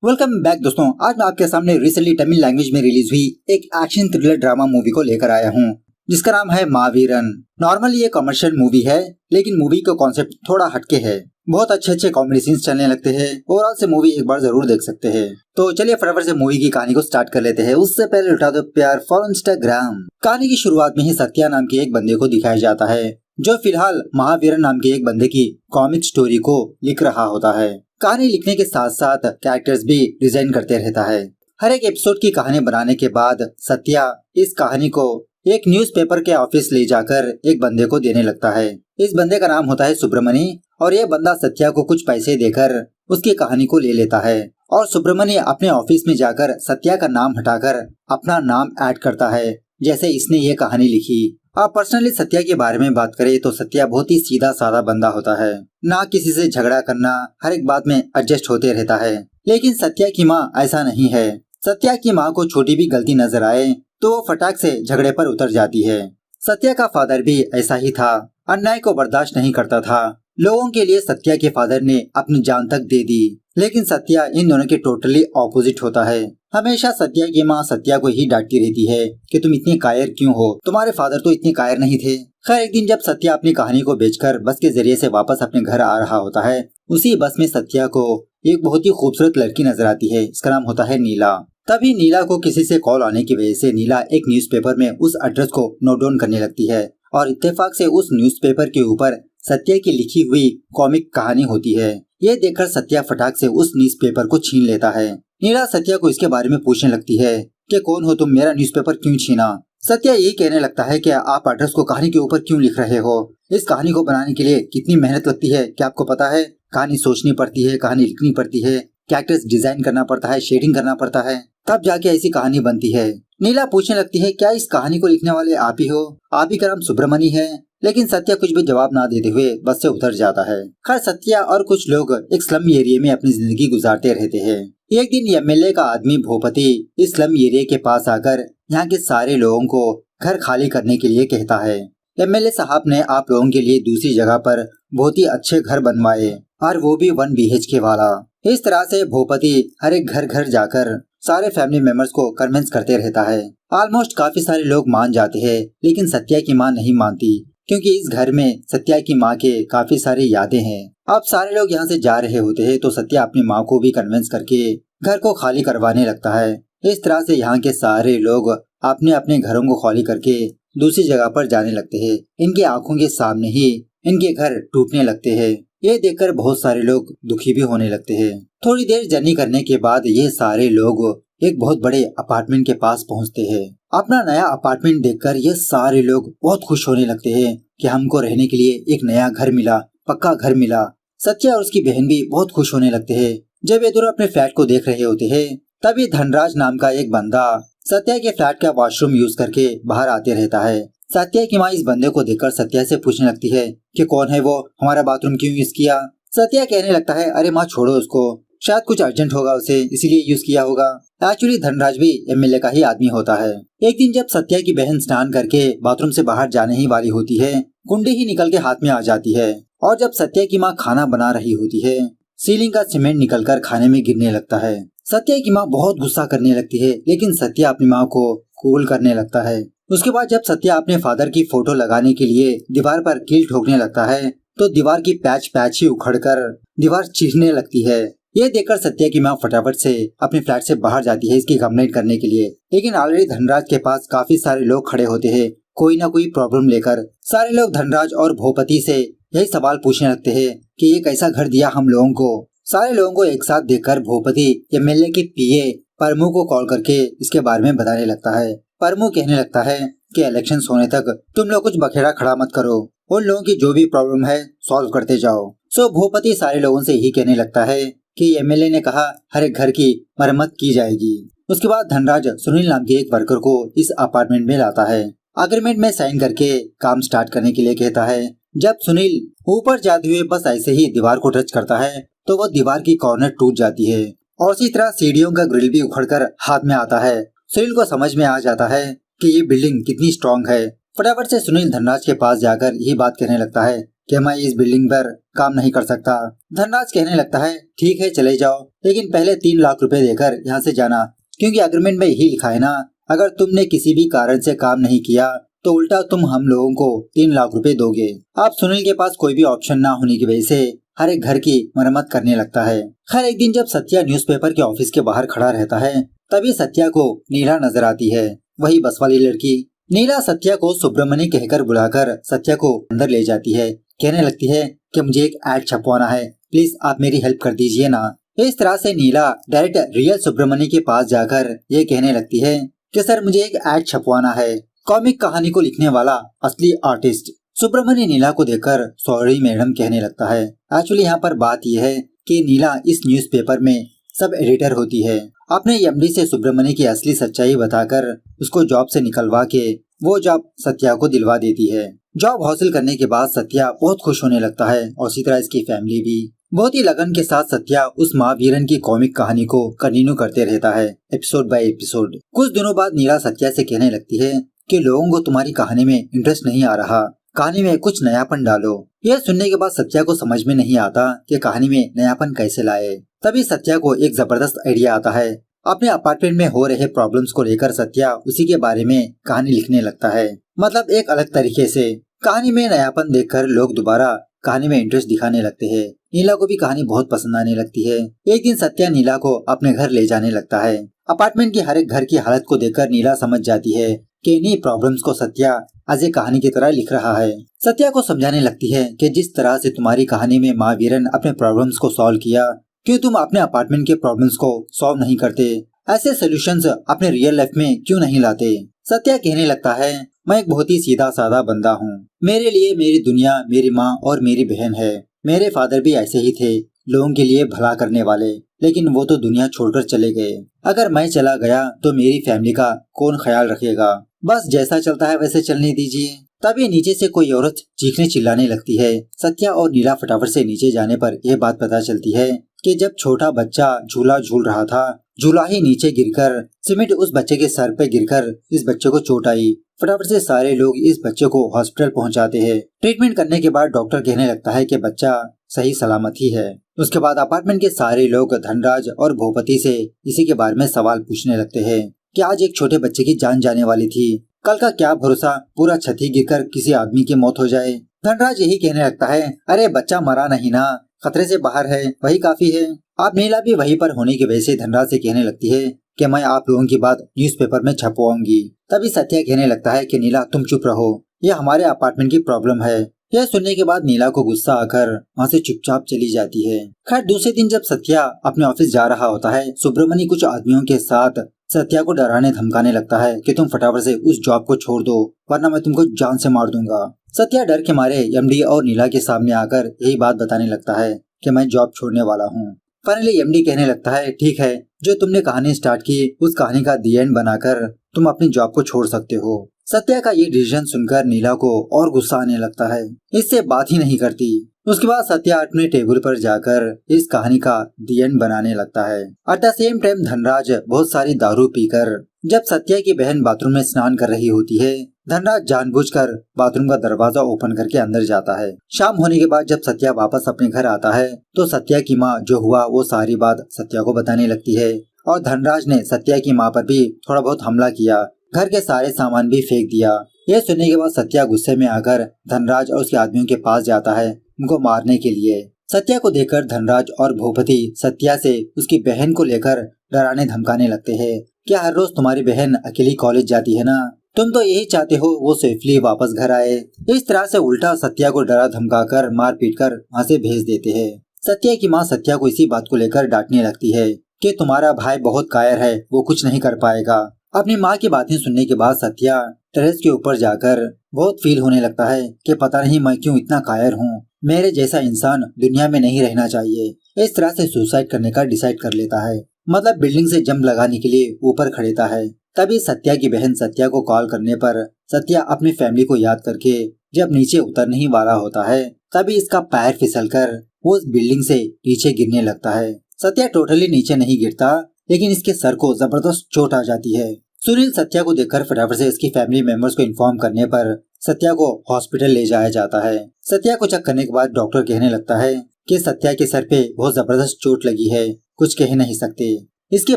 Welcome back दोस्तों। आज मैं आपके सामने रिसेंटली तमिल लैंग्वेज में रिलीज हुई एक एक्शन थ्रिलर ड्रामा मूवी को लेकर आया हूँ जिसका नाम है महावीरन। नॉर्मली ये कमर्शियल मूवी है लेकिन मूवी का कॉन्सेप्ट थोड़ा हटके है। बहुत अच्छे कॉमेडी सीन्स चलने लगते हैं। ओवरऑल से मूवी एक बार जरूर देख सकते हैं। तो चलिए फटाफट से मूवी की कहानी को स्टार्ट कर लेते हैं। उससे पहले उठा दो प्यार फॉर इंस्टाग्राम। कहानी की शुरुआत में ही सत्या नाम के एक बंदे को दिखाया जाता है जो फिलहाल महावीरन नाम के एक बंदे की कॉमिक स्टोरी को लिख रहा होता है। कहानी लिखने के साथ साथ कैरेक्टर्स भी डिजाइन करते रहता है। हर एक एपिसोड की कहानी बनाने के बाद सत्या इस कहानी को एक न्यूज़पेपर के ऑफिस ले जाकर एक बंदे को देने लगता है। इस बंदे का नाम होता है सुब्रमणि और ये बंदा सत्या को कुछ पैसे देकर उसकी कहानी को ले लेता है और सुब्रमणि अपने ऑफिस में जाकर सत्या का नाम हटाकर अपना नाम ऐड करता है जैसे इसने ये कहानी लिखी। आप पर्सनली सत्या के बारे में बात करें तो सत्या बहुत ही सीधा साधा बंदा होता है। ना किसी से झगड़ा करना, हर एक बात में एडजस्ट होते रहता है। लेकिन सत्या की माँ ऐसा नहीं है। सत्या की माँ को छोटी भी गलती नजर आए तो वो फटाक से झगड़े पर उतर जाती है। सत्या का फादर भी ऐसा ही था, अन्याय को बर्दाश्त नहीं करता था। लोगों के लिए सत्या के फादर ने अपनी जान तक दे दी। लेकिन सत्या इन दोनों के टोटली ऑपोजिट होता है। हमेशा सत्या की माँ सत्या को ही डांटती रहती है कि तुम इतनी कायर क्यों हो, तुम्हारे फादर तो इतने कायर नहीं थे। खैर एक दिन जब सत्या अपनी कहानी को बेचकर बस के जरिए से वापस अपने घर आ रहा होता है, उसी बस में सत्या को एक बहुत ही खूबसूरत लड़की नजर आती है। इसका नाम होता है नीला। तभी नीला को किसी से कॉल आने की वजह से नीला एक न्यूज़पेपर में उस एड्रेस को नोट डाउन करने लगती है और इत्तेफाक से उस न्यूज़पेपर के ऊपर सत्या की लिखी हुई कॉमिक कहानी होती है। ये देखकर सत्या फटाक से उस न्यूज़पेपर को छीन लेता है। नीला सत्या को इसके बारे में पूछने लगती है कि कौन हो तुम, मेरा न्यूज़पेपर क्यों छीना। सत्या यही कहने लगता है कि आप एड्रेस को कहानी के ऊपर क्यों लिख रहे हो। इस कहानी को बनाने के लिए कितनी मेहनत लगती है क्या आपको पता है। कहानी सोचनी पड़ती है, कहानी लिखनी पड़ती है, कैरेक्टर्स डिजाइन करना पड़ता है, शेडिंग करना पड़ता है, तब जाके ऐसी कहानी बनती है। नीला पूछने लगती है क्या इस कहानी को लिखने वाले आप ही हो, आप ही का नाम सुब्रमणि है। लेकिन सत्या कुछ भी जवाब ना देते हुए बस से उतर जाता है। खैर सत्या और कुछ लोग एक स्लम एरिया में अपनी जिंदगी गुजारते रहते हैं। एक दिन एमएलए का आदमी भूपति इस स्लम एरिया के पास आकर यहाँ के सारे लोगों को घर खाली करने के लिए कहता है। एमएलए साहब ने आप लोगों के लिए दूसरी जगह पर बहुत ही अच्छे घर बनवाए और वो भी 1 BHK वाला। इस तरह से भूपति हर एक घर घर जाकर सारे फैमिली मेंबर्स को कन्विंस करते रहता है। ऑलमोस्ट काफी सारे लोग मान जाते हैं लेकिन सत्या की माँ नहीं मानती क्योंकि इस घर में सत्या की माँ के काफी सारी यादें हैं। अब सारे लोग यहाँ से जा रहे होते हैं तो सत्या अपनी माँ को भी कन्विंस करके घर को खाली करवाने लगता है। इस तरह से यहाँ के सारे लोग अपने अपने घरों को खाली करके दूसरी जगह पर जाने लगते हैं। इनके आंखों के सामने ही इनके घर टूटने लगते हैं। ये देखकर बहुत सारे लोग दुखी भी होने लगते हैं। थोड़ी देर जर्नी करने के बाद ये सारे लोग एक बहुत बड़े अपार्टमेंट के पास पहुंचते हैं। अपना नया अपार्टमेंट देखकर ये सारे लोग बहुत खुश होने लगते हैं कि हमको रहने के लिए एक नया घर मिला, पक्का घर मिला। सत्या और उसकी बहन भी बहुत खुश होने लगते हैं। जब ये दोनों अपने फ्लैट को देख रहे होते हैं तभी धनराज नाम का एक बंदा सत्या के फ्लैट का वॉशरूम यूज करके बाहर आते रहता है। सत्या की माँ इस बंदे को देखकर सत्या से पूछने लगती है कि कौन है वो, हमारा बाथरूम क्यों यूज किया। सत्या कहने लगता है अरे माँ छोड़ो उसको, शायद कुछ अर्जेंट होगा उसे इसीलिए यूज किया होगा। एक्चुअली धनराज भी एमएलए का ही आदमी होता है। एक दिन जब सत्या की बहन स्नान करके बाथरूम से बाहर जाने ही वाली होती है, कुंडी ही निकल के हाथ में आ जाती है और जब सत्या की माँ खाना बना रही होती है सीलिंग का सीमेंट निकलकर खाने में गिरने लगता है। सत्या की माँ बहुत गुस्सा करने लगती है लेकिन सत्या अपनी माँ को कूल करने लगता है। उसके बाद जब सत्या अपने फादर की फोटो लगाने के लिए दीवार पर कील ठोकने लगता है तो दीवार की पैच ही उखड़कर दीवार चीरने लगती है। ये देखकर सत्या की माँ फटाफट से अपने फ्लैट से बाहर जाती है इसकी कंप्लेंट करने के लिए। लेकिन ऑलरेडी धनराज के पास काफी सारे लोग खड़े होते हैं कोई ना कोई प्रॉब्लम लेकर। सारे लोग धनराज और भूपति से यही सवाल पूछने लगते हैं कि ये कैसा घर दिया हम लोगों को। सारे लोगों को एक साथ देखकर भूपति एमएलए के पीए परमू को कॉल करके इसके बारे में बताने लगता है। परमू कहने लगता है कि इलेक्शंस होने तक तुम लोग कुछ बखेड़ा खड़ा मत करो, उन लोगों की जो भी प्रॉब्लम है सॉल्व करते जाओ। सो भूपति सारे लोगों से यही कहने लगता है कि एमएलए ने कहा हर एक घर की मरम्मत की जाएगी। उसके बाद धनराज सुनील नाम के एक वर्कर को इस अपार्टमेंट में लाता है। अग्रीमेंट में साइन करके काम स्टार्ट करने के लिए कहता है। जब सुनील ऊपर जाते हुए बस ऐसे ही दीवार को टच करता है तो वो दीवार की कॉर्नर टूट जाती है और इसी तरह सीढ़ियों का ग्रिल भी उखड़कर हाथ में आता है। सुनील को समझ में आ जाता है कि ये बिल्डिंग कितनी स्ट्रांग है। फटाफट से सुनील धनराज के पास जाकर यही बात कहने लगता है कि मैं इस बिल्डिंग पर काम नहीं कर सकता। धनराज कहने लगता है ठीक है चले जाओ, लेकिन पहले 3 लाख रुपए देकर यहाँ से जाना, क्योंकि एग्रीमेंट में यही लिखा है ना, अगर तुमने किसी भी कारण से काम नहीं किया तो उल्टा तुम हम लोगों को 3 लाख रुपए दोगे। अब सुनील के पास कोई भी ऑप्शन ना होने की वजह से हर एक घर की मरम्मत करने लगता है। खैर एक दिन जब सत्या न्यूज़पेपर के ऑफिस के बाहर खड़ा रहता है, तभी सत्या को नीला नजर आती है, वही बस वाली लड़की। नीला सत्या को सुब्रमण्य कहकर बुलाकर सत्या को अंदर ले जाती है। कहने लगती है कि मुझे एक ऐड छपवाना है, प्लीज आप मेरी हेल्प कर दीजिए ना। इस तरह से नीला डायरेक्ट रियल सुब्रमण्य के पास जाकर ये कहने लगती है कि सर मुझे एक ऐड छपवाना है, कॉमिक कहानी को लिखने वाला असली आर्टिस्ट। सुब्रमण्य नीला को देखकर सॉरी मैडम कहने लगता है। एक्चुअली यहाँ पर बात यह है कि नीला इस न्यूज़पेपर में सब एडिटर होती है। अपने एमडी से सुब्रमण्य की असली सच्चाई बताकर उसको जॉब से निकलवा के वो जॉब सत्या को दिलवा देती है। जॉब हासिल करने के बाद सत्या बहुत खुश होने लगता है और उसी तरह इसकी फैमिली भी। बहुत ही लगन के साथ सत्या उस महावीरन की कॉमिक कहानी को कंटिन्यू करते रहता है, एपिसोड बाय एपिसोड। कुछ दिनों बाद नीला सत्या से कहने लगती है कि लोगों को तुम्हारी कहानी में इंटरेस्ट नहीं आ रहा, कहानी में कुछ नयापन डालो। यह सुनने के बाद सत्या को समझ में नहीं आता कि कहानी में नयापन कैसे लाए। तभी सत्या को एक जबरदस्त आइडिया आता है। अपने अपार्टमेंट में हो रहे प्रॉब्लम्स को लेकर सत्या उसी के बारे में कहानी लिखने लगता है, मतलब एक अलग तरीके से। कहानी में नयापन देखकर लोग दोबारा कहानी में इंटरेस्ट दिखाने लगते हैं। नीला को भी कहानी बहुत पसंद आने लगती है। एक दिन सत्या नीला को अपने घर ले जाने लगता है। अपार्टमेंट की हर एक घर की हालत को देखकर नीला समझ जाती है कि इन्हीं प्रॉब्लम्स को सत्या आज एक कहानी की तरह लिख रहा है। सत्या को समझाने लगती है कि जिस तरह से तुम्हारी कहानी में महावीरन अपने प्रॉब्लम्स को सॉल्व किया, क्यों तुम अपने अपार्टमेंट के प्रॉब्लम्स को सॉल्व नहीं करते, ऐसे सोल्यूशंस अपने रियल लाइफ में क्यों नहीं लाते। सत्या कहने लगता है मैं एक बहुत ही सीधा साधा बंदा हूँ, मेरे लिए मेरी दुनिया मेरी माँ और मेरी बहन है। मेरे फादर भी ऐसे ही थे, लोगों के लिए भला करने वाले, लेकिन वो तो दुनिया छोड़कर चले गए। अगर मैं चला गया तो मेरी फैमिली का कौन ख्याल रखेगा। बस जैसा चलता है वैसे चलने दीजिए। तभी नीचे से कोई औरत चीखने चिल्लाने लगती है। सत्या और नीला फटाफट से नीचे जाने पर यह बात पता चलती है कि जब छोटा बच्चा झूला झूल रहा था, झूला ही नीचे गिरकर सीमेंट उस बच्चे के सर पे गिरकर इस बच्चे को चोट आई। फटाफट से सारे लोग इस बच्चे को हॉस्पिटल पहुंचाते हैं। ट्रीटमेंट करने के बाद डॉक्टर कहने लगता है कि बच्चा सही सलामत ही है। उसके बाद अपार्टमेंट के सारे लोग धनराज और भूपति से इसी के बारे में सवाल पूछने लगते हैं कि आज एक छोटे बच्चे की जान जाने वाली थी, कल का क्या भरोसा पूरा छत ही गिरकर किसी आदमी की मौत हो जाए। धनराज यही कहने लगता है अरे बच्चा मरा नहीं ना, खतरे से बाहर है, वही काफी है। अब नीला भी वहीं पर होने की वजह से धनराज से कहने लगती है कि मैं आप लोगों की बात न्यूज़पेपर में छपवाऊंगी। तभी सत्या कहने लगता है कि नीला तुम चुप रहो, ये हमारे अपार्टमेंट की प्रॉब्लम है। यह सुनने के बाद नीला को गुस्सा आकर वहाँ से चुपचाप चली जाती है। खैर दूसरे दिन जब सत्या अपने ऑफिस जा रहा होता है, सुब्रमण्य कुछ आदमियों के साथ सत्या को डराने धमकाने लगता है कि तुम फटाफट से उस जॉब को छोड़ दो वरना मैं तुमको जान से मार दूंगा। सत्या डर के मारे एमडी और नीला के सामने आकर यही बात बताने लगता है कि मैं जॉब छोड़ने वाला हूँ। फाइनली एमडी कहने लगता है ठीक है, जो तुमने कहानी स्टार्ट की उस कहानी का दी एंड बनाकर तुम अपनी जॉब को छोड़ सकते हो। सत्या का ये डिसीजन सुनकर नीला को और गुस्सा आने लगता है, इससे बात ही नहीं करती। उसके बाद सत्या अपने टेबल पर जाकर इस कहानी का दी एंड बनाने लगता है। At the same time Dhanraj बहुत सारी दारू पीकर जब सत्या की बहन बाथरूम में स्नान कर रही होती है, धनराज जानबूझकर बाथरूम का दरवाजा ओपन करके अंदर जाता है। शाम होने के बाद जब सत्या वापस अपने घर आता है तो सत्या की माँ जो हुआ वो सारी बात सत्या को बताने लगती है और धनराज ने सत्या की माँ पर भी थोड़ा बहुत हमला किया, घर के सारे सामान भी फेंक दिया। यह सुनने के बाद सत्या गुस्से में आकर धनराज और उसके आदमियों के पास जाता है उनको मारने के लिए। सत्या को देखकर धनराज और भूपति सत्या से उसकी बहन को लेकर डराने धमकाने लगते हैं। क्या हर रोज तुम्हारी बहन अकेली कॉलेज जाती है ना, तुम तो यही चाहते हो वो सेफली वापस घर आए। इस तरह से उल्टा सत्या को डरा धमका कर मार पीट कर वहाँ से भेज देते हैं। सत्या की माँ सत्या को इसी बात को लेकर डांटने लगती है कि तुम्हारा भाई बहुत कायर है, वो कुछ नहीं कर पाएगा। अपनी माँ की बातें सुनने के बाद सत्या टेरेस के ऊपर जाकर बहुत फील होने लगता है कि पता नहीं मैं क्यों इतना कायर हूँ, मेरे जैसा इंसान दुनिया में नहीं रहना चाहिए। इस तरह से सुसाइड करने का डिसाइड कर लेता है, मतलब बिल्डिंग से जंप लगाने के लिए ऊपर खड़ेता है। तभी सत्या की बहन सत्या को कॉल करने पर सत्या अपनी फैमिली को याद करके जब नीचे उतरने ही वाला होता है तभी इसका पैर फिसलकर वो उस बिल्डिंग से नीचे गिरने लगता है। सत्या टोटली नीचे नहीं गिरता, लेकिन इसके सर को जबरदस्त चोट आ जाती है। सुनील सत्या को देखकर फटाफट से इसकी फैमिली मेंबर्स को इन्फॉर्म करने पर सत्या को हॉस्पिटल ले जाया जाता है। सत्या को चेक करने के बाद डॉक्टर कहने लगता है कि सत्या के सर पे बहुत जबरदस्त चोट लगी है, कुछ कह नहीं सकते। इसके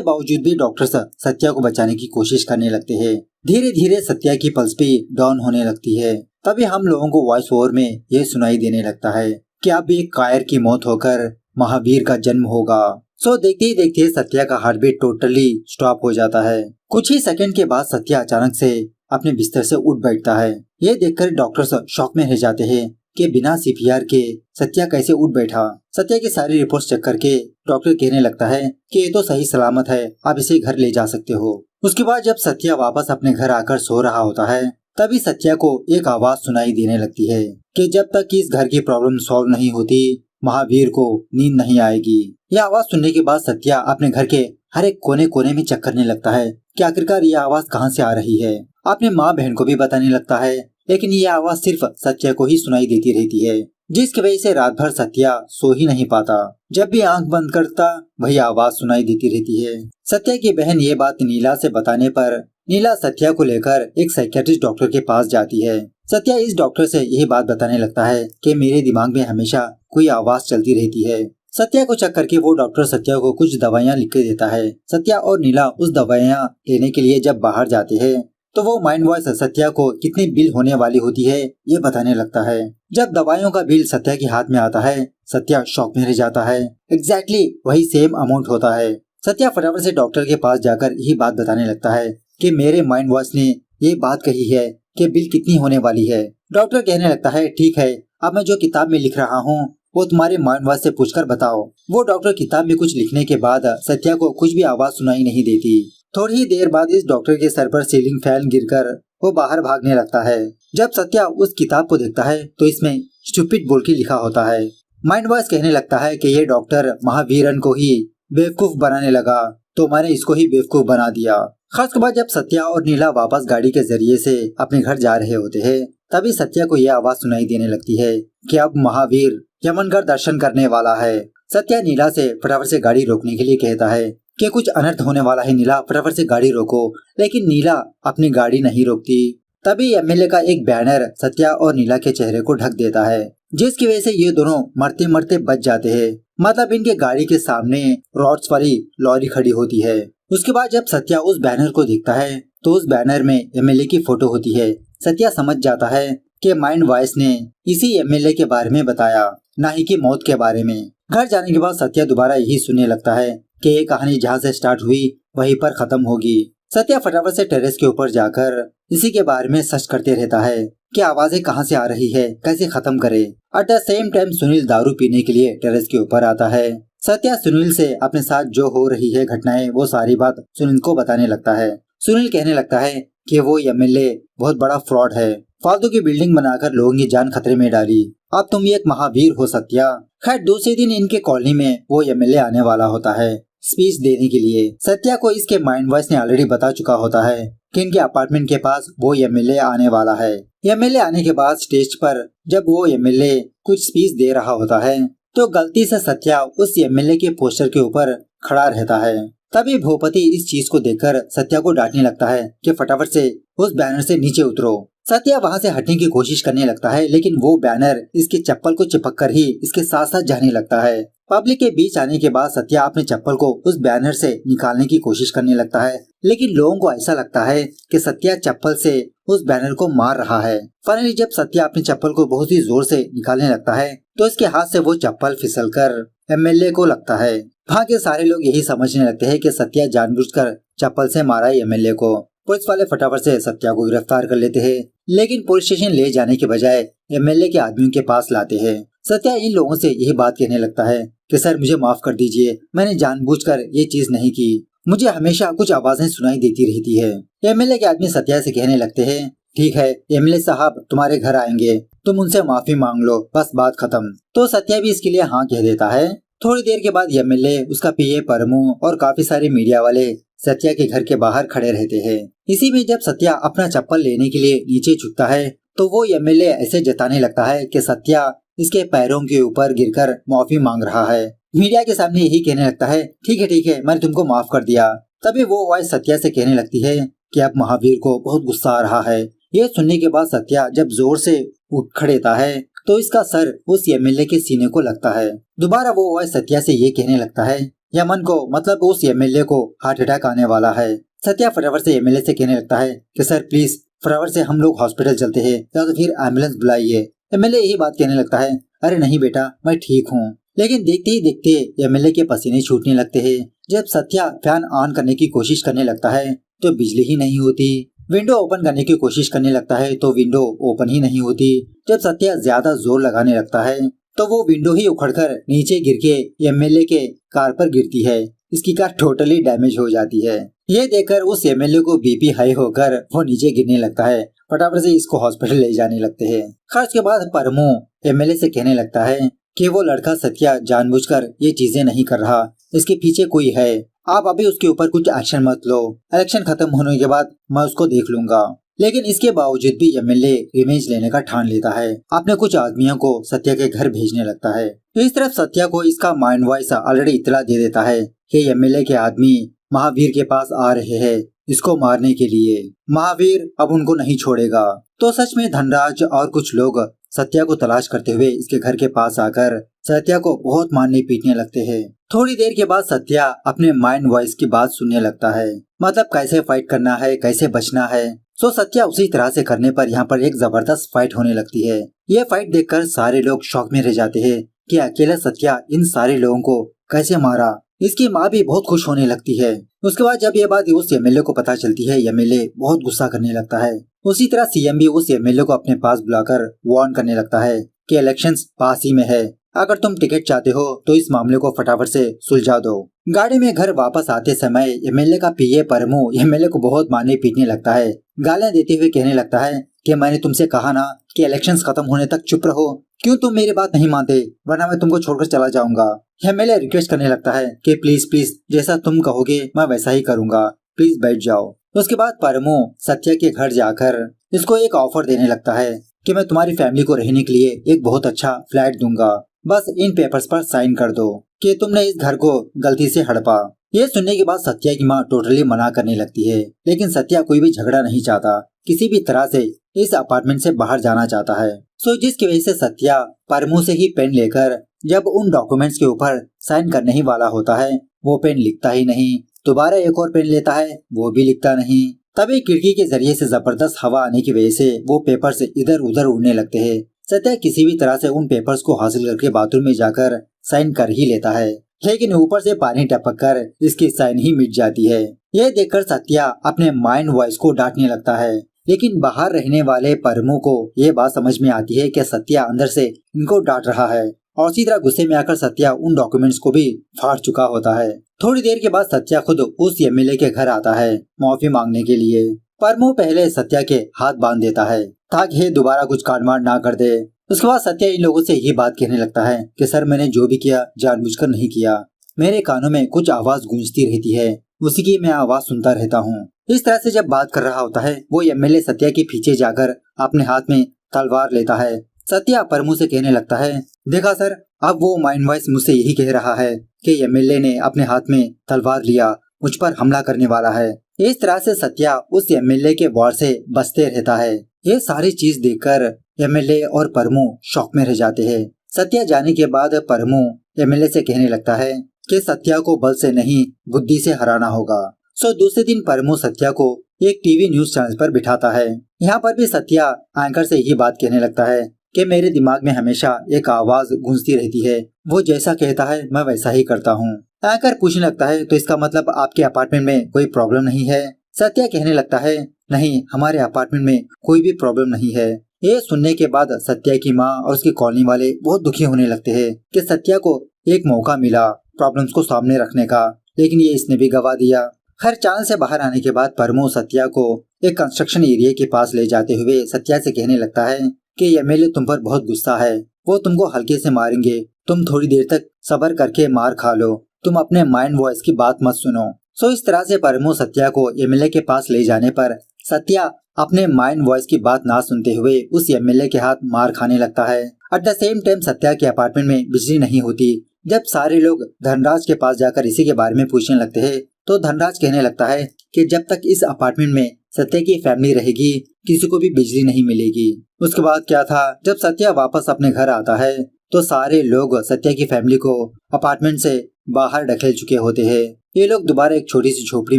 बावजूद भी डॉक्टर सत्या को बचाने की कोशिश करने लगते हैं। धीरे धीरे सत्या की पल्स भी डाउन होने लगती है। तभी हम लोगों को वॉइस ओवर में ये सुनाई देने लगता है कि अब एक कायर की मौत होकर महावीर का जन्म होगा। सो देखते ही देखते सत्या का हार्ट बीट टोटली स्टॉप हो जाता है। कुछ ही सेकंड के बाद सत्या अचानक से अपने बिस्तर से उठ बैठता है। ये देखकर डॉक्टर्स शॉक में रह जाते हैं कि बिना सीपीआर के सत्या कैसे उठ बैठा। सत्या की सारी रिपोर्ट्स चेक करके डॉक्टर कहने लगता है कि ये तो सही सलामत है, आप इसे घर ले जा सकते हो। उसके बाद जब सत्या वापस अपने घर आकर सो रहा होता है, तभी सत्या को एक आवाज सुनाई देने लगती है कि जब तक इस घर की प्रॉब्लम सॉल्व नहीं होती महावीर को नींद नहीं आएगी। यह आवाज सुनने के बाद सत्या अपने घर के हर एक कोने कोने में चेक करने लगता है कि आखिरकार यह आवाज कहाँ से आ रही है। अपने माँ बहन को भी बताने लगता है, लेकिन यह आवाज सिर्फ सत्या को ही सुनाई देती रहती है, जिसकी वजह से रात भर सत्या सो ही नहीं पाता। जब भी आंख बंद करता वही आवाज सुनाई देती रहती है। सत्या की बहन ये बात नीला से बताने पर नीला सत्या को लेकर एक साइकियाट्रिस्ट डॉक्टर के पास जाती है। सत्या इस डॉक्टर से यही बात बताने लगता है कि मेरे दिमाग में हमेशा कोई आवाज चलती रहती है। सत्या को चेक करके वो डॉक्टर सत्या को कुछ दवाइयाँ लिख के देता है। सत्या और नीला उस दवाइयाँ लेने के लिए जब बाहर जाते हैं तो वो माइंड वॉइस सत्या को कितनी बिल होने वाली होती है ये बताने लगता है। जब दवाइयों का बिल सत्या के हाथ में आता है, सत्या शॉक में रह जाता है। एग्जैक्टली वही सेम अमाउंट होता है। सत्या फटाफट से डॉक्टर के पास जाकर यही बात बताने लगता है कि मेरे माइंड वॉइस ने ये बात कही है कि बिल कितनी होने वाली है। डॉक्टर कहने लगता है ठीक है, अब मैं जो किताब में लिख रहा हूँ वो तुम्हारे माइंड वॉइस से पूछकर बताओ। वो डॉक्टर किताब में कुछ लिखने के बाद सत्या को कुछ भी आवाज सुनाई नहीं देती। थोड़ी ही देर बाद इस डॉक्टर के सर पर सीलिंग फैन गिरकर वो बाहर भागने लगता है। जब सत्या उस किताब को देखता है तो इसमें स्टूपिड बोल के लिखा होता है। माइंड वॉइस कहने लगता है कि ये डॉक्टर महावीरन को ही बेवकूफ बनाने लगा तो मैंने इसको ही बेवकूफ बना दिया। खास के बाद जब सत्या और नीला वापस गाड़ी के जरिए से अपने घर जा रहे होते हैं, तभी सत्या को यह आवाज सुनाई देने लगती है कि अब महावीर यमनगढ़ दर्शन करने वाला है। सत्या नीला से फटाफट से गाड़ी रोकने के लिए कहता है कि कुछ अनर्थ होने वाला है, नीला फटाफट से गाड़ी रोको। लेकिन नीला अपनी गाड़ी नहीं रोकती। तभी एमएलए का एक बैनर सत्या और नीला के चेहरे को ढक देता है, जिसकी वजह से ये दोनों मरते मरते बच जाते हैं। मतलब इनके गाड़ी के सामने रॉड्स वाली लॉरी खड़ी होती है। उसके बाद जब सत्या उस बैनर को देखता है तो उस बैनर में एमएलए की फोटो होती है। सत्या समझ जाता है कि माइंड वॉइस ने इसी एमएलए के बारे में बताया, ना ही कि मौत के बारे में। घर जाने के बाद सत्या दोबारा यही सुनने लगता है कि ये कहानी जहाँ से स्टार्ट हुई वहीं पर खत्म होगी। सत्या फटाफट से टेरेस के ऊपर जाकर इसी के बारे में सर्च करते रहता है कि आवाजें कहाँ से आ रही है, कैसे खत्म करे। At the same time Sunil दारू पीने के लिए टेरेस के ऊपर आता है। सत्या सुनील से अपने साथ जो हो रही है घटनाएं वो सारी बात सुनील को बताने लगता है। सुनील कहने लगता है कि वो एमएलए बहुत बड़ा फ्रॉड है, फालतू की बिल्डिंग बनाकर लोगों की जान खतरे में डाली। अब तुम एक महावीर हो सत्या। खैर दूसरे दिन इनके कॉलोनी में वो एमएलए आने वाला होता है स्पीच देने के लिए। सत्या को इसके माइंड वॉइस ने ऑलरेडी बता चुका होता है कि इनके अपार्टमेंट के पास वो एमएलए आने वाला है। एमएलए आने के बाद स्टेज पर जब वो एमएलए कुछ स्पीच दे रहा होता है तो गलती से सत्या उस एमएलए के पोस्टर के ऊपर खड़ा रहता है। तभी भूपति इस चीज को देखकर सत्या को डांटने लगता है कि फटाफट से उस बैनर से नीचे उतरो। सत्या वहां से हटने की कोशिश करने लगता है, लेकिन वो बैनर इसके चप्पल को चिपक कर ही इसके साथ साथ जाने लगता है। पब्लिक के बीच आने के बाद सत्या अपने चप्पल को उस बैनर से निकालने की कोशिश करने लगता है, लेकिन लोगों को ऐसा लगता है कि सत्या चप्पल से उस बैनर को मार रहा है। फाइनली जब सत्या अपने चप्पल को बहुत ही जोर से निकालने लगता है तो इसके हाथ से वो चप्पल फिसलकर एमएलए को लगता है। वहाँ के सारे लोग यही समझने लगते हैं कि सत्या जानबूझकर चप्पल से मारा है एमएलए को। पुलिस वाले फटाफट से सत्या को गिरफ्तार कर लेते हैं, लेकिन पुलिस स्टेशन ले जाने के बजाय एमएलए के आदमियों के पास लाते हैं। सत्या इन लोगों से यही बात कहने लगता है कि सर मुझे माफ कर दीजिए, मैंने जानबूझकर ये चीज नहीं की, मुझे हमेशा कुछ आवाजें सुनाई देती रहती है। एमएलए के आदमी सत्या से कहने लगते हैं ठीक है एमएलए साहब तुम्हारे घर आएंगे, तुम उनसे माफी मांग लो, बस बात खत्म। तो सत्या भी इसके लिए हाँ कह देता है। थोड़ी देर के बाद एमएलए, उसका पीए परमू और काफी सारे मीडिया वाले सत्या के घर के बाहर खड़े रहते हैं। इसी में जब सत्या अपना चप्पल लेने के लिए नीचे झुकता है तो वो एमएलए ऐसे जताने लगता है कि सत्या इसके पैरों के ऊपर गिरकर माफी मांग रहा है। मीडिया के सामने यही कहने लगता है ठीक है मैंने तुमको माफ कर दिया। तभी वो वॉइस सत्या से कहने लगती है कि अब महावीर को बहुत गुस्सा आ रहा है, ये सुनने के बाद सत्या जब जोर से उठ खड़ेता है तो इसका सर उस एमएलए के सीने को लगता है। दोबारा वो वॉइस सत्या से ये कहने लगता है, यमन को मतलब उस एमएलए को हार्ट अटैक आने वाला है। सत्या फटाफट से एमएलए से कहने लगता है कि सर प्लीज फटाफट से हम लोग हॉस्पिटल चलते हैं या तो फिर एम्बुलेंस बुलाइए। एमएलए यही बात कहने लगता है, अरे नहीं बेटा मैं ठीक हूँ। लेकिन देखते ही देखते एमएलए के पसीने छूटने लगते हैं। जब सत्या फैन ऑन करने की कोशिश करने लगता है तो बिजली ही नहीं होती। विंडो ओपन करने की कोशिश करने लगता है तो विंडो ओपन ही नहीं होती। जब सत्या ज्यादा जोर लगाने लगता है तो वो विंडो ही उखड़कर नीचे गिर के एमएलए के कार पर गिरती है। इसकी कार टोटली डैमेज हो जाती है। ये देखकर उस एमएलए को बीपी हाई होकर वो नीचे गिरने लगता है। फटाफट से इसको हॉस्पिटल ले जाने लगते हैं। खर्च के बाद परमू एमएलए से कहने लगता है कि वो लड़का सत्या जानबूझकर ये चीजें नहीं कर रहा, इसके पीछे कोई है। आप अभी उसके ऊपर कुछ एक्शन मत लो, इलेक्शन खत्म होने के बाद मैं उसको देख लूंगा। लेकिन इसके बावजूद भी एमएलए रिवेंज लेने का ठान लेता है। अपने कुछ आदमियों को सत्या के घर भेजने लगता है। इस तरफ सत्या को इसका माइंड वॉइस ऑलरेडी इत्तला दे देता है कि एमएलए के आदमी महावीर के पास आ रहे हैं इसको मारने के लिए। महावीर अब उनको नहीं छोड़ेगा। तो सच में धनराज और कुछ लोग सत्या को तलाश करते हुए इसके घर के पास आकर सत्या को बहुत मारने पीटने लगते हैं। थोड़ी देर के बाद सत्या अपने माइंड वॉइस की बात सुनने लगता है, मतलब कैसे फाइट करना है, कैसे बचना है। सो सत्या उसी तरह से करने पर यहाँ पर एक जबरदस्त फाइट होने लगती है। ये फाइट देखकर सारे लोग शॉक में रह जाते हैं कि अकेला सत्या इन सारे लोगों को कैसे मारा। इसकी माँ भी बहुत खुश होने लगती है। उसके बाद जब ये बात उस एमएलए को पता चलती है, एमएलए बहुत गुस्सा करने लगता है। उसी तरह सीएम भी उस एमएलए को अपने पास बुलाकर वार्न करने लगता है कि इलेक्शंस पास ही में है, अगर तुम टिकट चाहते हो तो इस मामले को फटाफट से सुलझा दो। गाड़ी में घर वापस आते समय एमएलए का पीए परमू एमएलए को बहुत मारने पीटने लगता है। गालियां देते हुए कहने लगता है कि मैंने तुमसे कहा ना कि इलेक्शंस खत्म होने तक चुप रहो, क्यों तुम मेरी बात नहीं मानते, वरना मैं तुमको छोड़कर चला जाऊंगा। एमएलए रिक्वेस्ट करने लगता है कि प्लीज प्लीज जैसा तुम कहोगे मैं वैसा ही करूंगा, प्लीज बैठ जाओ। उसके बाद परमू सत्या के घर जाकर इसको एक ऑफर देने लगता है कि मैं तुम्हारी फैमिली को रहने के लिए एक बहुत अच्छा फ्लैट दूंगा, बस इन पेपर्स पर साइन कर दो कि तुमने इस घर को गलती से हड़पा। ये सुनने के बाद सत्या की माँ टोटली मना करने लगती है। लेकिन सत्या कोई भी झगड़ा नहीं चाहता, किसी भी तरह से इस अपार्टमेंट से बाहर जाना चाहता है। सो जिसकी वजह से सत्या परमू से ही पेन लेकर जब उन डॉक्यूमेंट्स के ऊपर साइन करने ही वाला होता है, वो पेन लिखता ही नहीं। दोबारा एक और पेन लेता है, वो भी लिखता नहीं। तभी खिड़की के जरिए से जबरदस्त हवा आने की वजह से वो पेपर्स इधर उधर उड़ने लगते हैं। सत्या किसी भी तरह से उन पेपर्स को हासिल करके बाथरूम में जाकर साइन कर ही लेता है, लेकिन ऊपर से पानी टपक कर इसकी साइन ही मिट जाती है। यह देखकर सत्या अपने माइंड वॉइस को डांटने लगता है। लेकिन बाहर रहने वाले परमू को ये बात समझ में आती है कि सत्या अंदर से इनको डांट रहा है, और इसी तरह गुस्से में आकर सत्या उन डॉक्यूमेंट्स को भी फाड़ चुका होता है। थोड़ी देर के बाद सत्या खुद उस एमएलए के घर आता है माफी मांगने के लिए। परमू पहले सत्या के हाथ बांध देता है ताकि दोबारा कुछ कांडमांड ना कर दे। उसके बाद सत्या इन लोगों से ये बात कहने लगता है कि सर मैंने जो भी किया जानबूझकर नहीं किया, मेरे कानों में कुछ आवाज गूंजती रहती है, उसी की मैं आवाज सुनता रहता हूँ। इस तरह से जब बात कर रहा होता है वो एमएलए सत्या के पीछे जाकर अपने हाथ में तलवार लेता है। सत्या परमू से कहने लगता है, देखा सर अब वो माइंड वॉइस मुझसे यही कह रहा है कि एमएलए ने अपने हाथ में तलवार लिया, मुझ पर हमला करने वाला है। इस तरह से सत्या उस एमएलए के वार से बचते रहता है। ये सारी चीज देखकर एमएलए और परमू शॉक में रह जाते हैं। सत्या जाने के बाद परमू एमएलए से कहने लगता है कि सत्या को बल से नहीं बुद्धि से हराना होगा। सो दूसरे दिन परमू सत्या को एक टीवी न्यूज चैनल पर बिठाता है। यहाँ पर भी सत्या एंकर से यही बात कहने लगता है कि मेरे दिमाग में हमेशा एक आवाज गूंजती रहती है, वो जैसा कहता है मैं वैसा ही करता हूँ। एंकर पूछने लगता है तो इसका मतलब आपके अपार्टमेंट में कोई प्रॉब्लम नहीं है? सत्या कहने लगता है नहीं, हमारे अपार्टमेंट में कोई भी प्रॉब्लम नहीं है। ये सुनने के बाद सत्या की माँ और उसकी कॉलोनी वाले बहुत दुखी होने लगते हैं कि सत्या को एक मौका मिला प्रॉब्लम्स को सामने रखने का, लेकिन ये इसने भी गवा दिया। खैर चैनल से बाहर आने के बाद परमू सत्या को एक कंस्ट्रक्शन एरिया के पास ले जाते हुए सत्या से कहने लगता है कि एमएलए तुम पर बहुत गुस्सा है, वो तुमको हल्के से मारेंगे, तुम थोड़ी देर तक सब्र करके मार खा लो, तुम अपने माइंड वॉइस की बात मत सुनो। सो इस तरह से परमू सत्या को एमएलए के पास ले जाने पर सत्या अपने माइंड वॉइस की बात ना सुनते हुए उस एमएलए के हाथ मार खाने लगता है। At the same time Satya के अपार्टमेंट में बिजली नहीं होती। जब सारे लोग धनराज के पास जाकर इसी के बारे में पूछने लगते हैं तो धनराज कहने लगता है कि जब तक इस अपार्टमेंट में सत्या की फैमिली रहेगी, किसी को भी बिजली नहीं मिलेगी। उसके बाद क्या था, जब सत्या वापस अपने घर आता है तो सारे लोग सत्या की फैमिली को अपार्टमेंट से बाहर ढकेल चुके होते हैं। ये लोग दोबारा एक छोटी सी झोपड़ी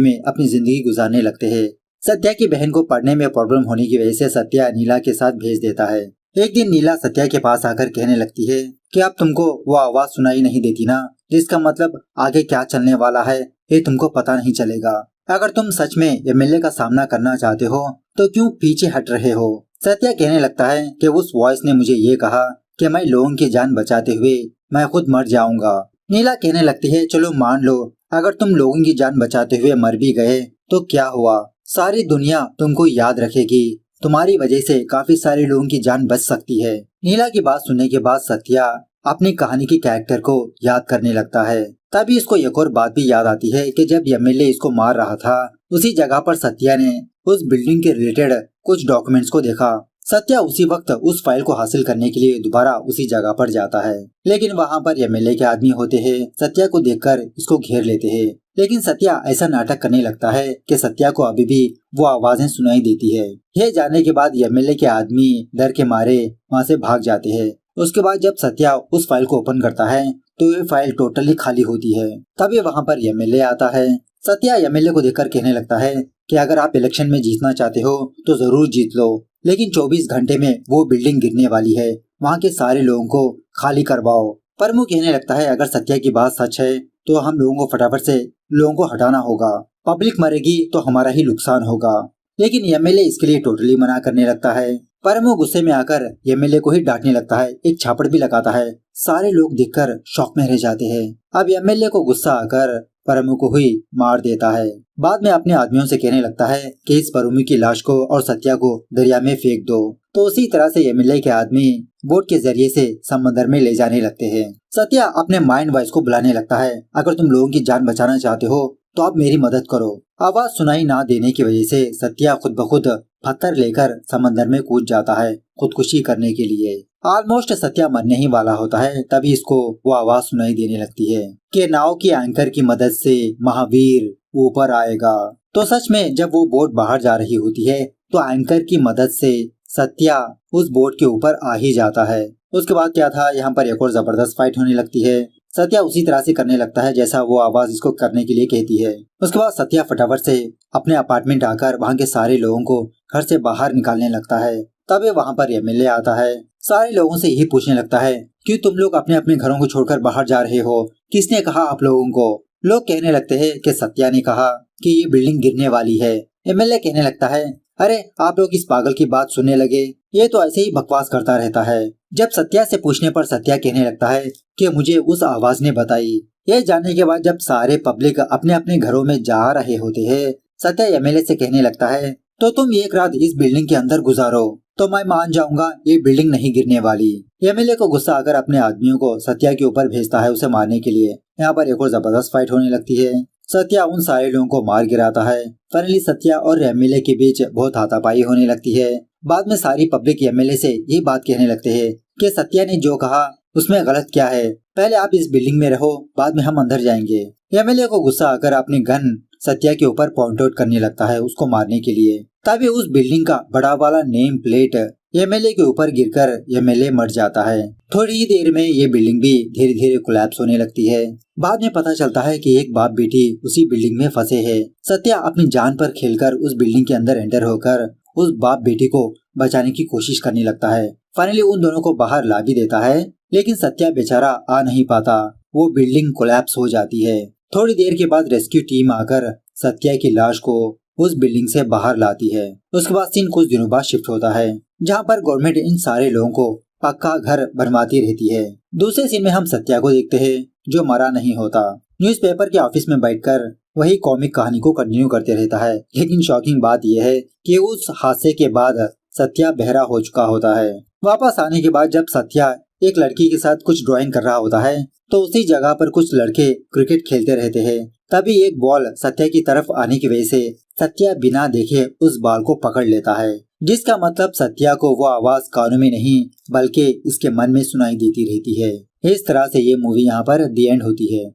में अपनी जिंदगी गुजारने लगते हैं। सत्या की बहन को पढ़ने में प्रॉब्लम होने की वजह से सत्या नीला के साथ भेज देता है। एक दिन नीला सत्या के पास आकर कहने लगती है कि अब तुमको वो आवाज सुनाई नहीं देती ना, जिसका मतलब आगे क्या चलने वाला है ये तुमको पता नहीं चलेगा। अगर तुम सच में एमएलए का सामना करना चाहते हो तो क्यों पीछे हट रहे हो। सत्या कहने लगता है कि उस वॉइस ने मुझे ये कहा कि मैं लोगों की जान बचाते हुए मैं खुद मर जाऊंगा। नीला कहने लगती है चलो मान लो अगर तुम लोगों की जान बचाते हुए मर भी गए तो क्या हुआ, सारी दुनिया तुमको याद रखेगी, तुम्हारी वजह से काफी सारे लोगों की जान बच सकती है। नीला की बात सुनने के बाद सत्या अपनी कहानी के कैरेक्टर को याद करने लगता है। तभी इसको एक और बात भी याद आती है कि जब एमएलए इसको मार रहा था उसी जगह पर सत्या ने उस बिल्डिंग के रिलेटेड कुछ डॉक्यूमेंट्स को देखा। सत्या उसी वक्त उस फाइल को हासिल करने के लिए दोबारा उसी जगह पर जाता है, लेकिन वहाँ पर एमएलए के आदमी होते हैं, सत्या को देखकर इसको घेर लेते हैं। लेकिन सत्या ऐसा नाटक करने लगता है कि सत्या को अभी भी वो आवाजें सुनाई देती है। ये जानने के बाद एमएलए के आदमी डर के मारे वहाँ से भाग जाते हैं। उसके बाद जब सत्या उस फाइल को ओपन करता है तो ये फाइल टोटली खाली होती है। तभी वहाँ पर एमएलए आता है। सत्या एमएलए को देखकर कहने लगता है कि अगर आप इलेक्शन में जीतना चाहते हो तो जरूर जीत लो, लेकिन 24 घंटे में वो बिल्डिंग गिरने वाली है, वहाँ के सारे लोगों को खाली करवाओ। परमु कहने लगता है अगर सत्या की बात सच है तो हम लोगों को फटाफट से लोगों को हटाना होगा, पब्लिक मरेगी तो हमारा ही नुकसान होगा। लेकिन एमएलए इसके लिए टोटली मना करने लगता है। परमु गुस्से में आकर एमएलए को ही डांटने लगता है, एक झापड़ भी लगाता है। सारे लोग देखकर शॉक में रह जाते हैं। अब एमएलए को गुस्सा आकर परमु को ही मार देता है। बाद में अपने आदमियों से कहने लगता है कि इस परमु की लाश को और सत्या को दरिया में फेंक दो। तो उसी तरह से एमएलए के आदमी बोट के जरिए से समंदर में ले जाने लगते हैं। सत्या अपने माइंड वॉइस को बुलाने लगता है अगर तुम लोगों की जान बचाना चाहते हो तो आप मेरी मदद करो। आवाज सुनाई ना देने की वजह से सत्या खुद ब खुद पत्थर लेकर समंदर में कूद जाता है खुदकुशी करने के लिए। ऑलमोस्ट सत्या मरने ही वाला होता है, तभी इसको वो आवाज सुनाई देने लगती है कि नाव की एंकर की मदद से महावीर ऊपर आएगा। तो सच में जब वो बोट बाहर जा रही होती है तो एंकर की मदद से सत्या उस बोट के ऊपर आ ही जाता है। उसके बाद क्या था, यहाँ पर एक और जबरदस्त फाइट होने लगती है। सत्या उसी तरह से करने लगता है जैसा वो आवाज इसको करने के लिए कहती है। उसके बाद सत्या फटाफट से अपने अपार्टमेंट आकर वहाँ के सारे लोगों को घर से बाहर निकालने लगता है। तभी वहाँ पर एमएलए आता है। सारे लोगों से यही पूछने लगता है कि तुम लोग अपने अपने घरों को छोड़कर बाहर जा रहे हो, किसने कहा आप लोगों को। लोग कहने लगते हैं कि सत्या ने कहा कि ये बिल्डिंग गिरने वाली है। एमएलए कहने लगता है अरे आप लोग इस पागल की बात सुनने लगे, ये तो ऐसे ही बकवास करता रहता है। जब सत्या से पूछने पर सत्या कहने लगता है कि मुझे उस आवाज ने बताई। ये जानने के बाद जब सारे पब्लिक अपने अपने घरों में जा रहे होते हैं, सत्या एमएलए से कहने लगता है तो तुम एक रात इस बिल्डिंग के अंदर गुजारो तो मैं मान जाऊंगा ये बिल्डिंग नहीं गिरने वाली। एमएलए को गुस्सा आकर अपने आदमियों को सत्या के ऊपर भेजता है उसे मारने के लिए। यहाँ पर एक और जबरदस्त फाइट होने लगती है। सत्या उन सारे लोगों को मार गिराता है। फाइनली सत्या और एमएलए के बीच बहुत हाथापाई होने लगती है। बाद में सारी पब्लिक एमएलए से ये बात कहने लगते हैं कि सत्या ने जो कहा उसमें गलत क्या है, पहले आप इस बिल्डिंग में रहो बाद में हम अंदर जाएंगे। एमएलए को गुस्सा आकर अपनी गन सत्या के ऊपर पॉइंट आउट करने लगता है उसको मारने के लिए। तभी उस बिल्डिंग का बड़ा वाला नेम प्लेट एमएलए के ऊपर गिरकर एमएलए मर जाता है। थोड़ी ही देर में ये बिल्डिंग भी धीरे धीरे कोलैप्स होने लगती है। बाद में पता चलता है कि एक बाप बेटी उसी बिल्डिंग में फंसे हैं। सत्या अपनी जान पर खेलकर उस बिल्डिंग के अंदर एंटर होकर उस बाप बेटी को बचाने की कोशिश करने लगता है। फाइनली उन दोनों को बाहर ला भी देता है, लेकिन सत्या बेचारा आ नहीं पाता, वो बिल्डिंग कोलैप्स हो जाती है। थोड़ी देर के बाद रेस्क्यू टीम आकर सत्या की लाश को उस बिल्डिंग से बाहर लाती है। उसके बाद सीन कुछ दिनों बाद शिफ्ट होता है, जहाँ पर गवर्नमेंट इन सारे लोगों को पक्का घर बनवाती रहती है। दूसरे सीन में हम सत्या को देखते हैं जो मरा नहीं होता, न्यूज़पेपर के ऑफिस में बैठकर वही कॉमिक कहानी को कंटिन्यू करते रहता है। लेकिन शॉकिंग बात यह है कि उस हादसे के बाद सत्या बहरा हो चुका होता है। वापस आने के बाद जब सत्या एक लड़की के साथ कुछ ड्राइंग कर रहा होता है तो उसी जगह पर कुछ लड़के क्रिकेट खेलते रहते हैं। तभी एक बॉल सत्या की तरफ आने की वजह से सत्या बिना देखे उस बॉल को पकड़ लेता है, जिसका मतलब सत्या को वो आवाज कानों में नहीं बल्कि इसके मन में सुनाई देती रहती है। इस तरह से ये मूवी यहाँ पर दी एंड होती है।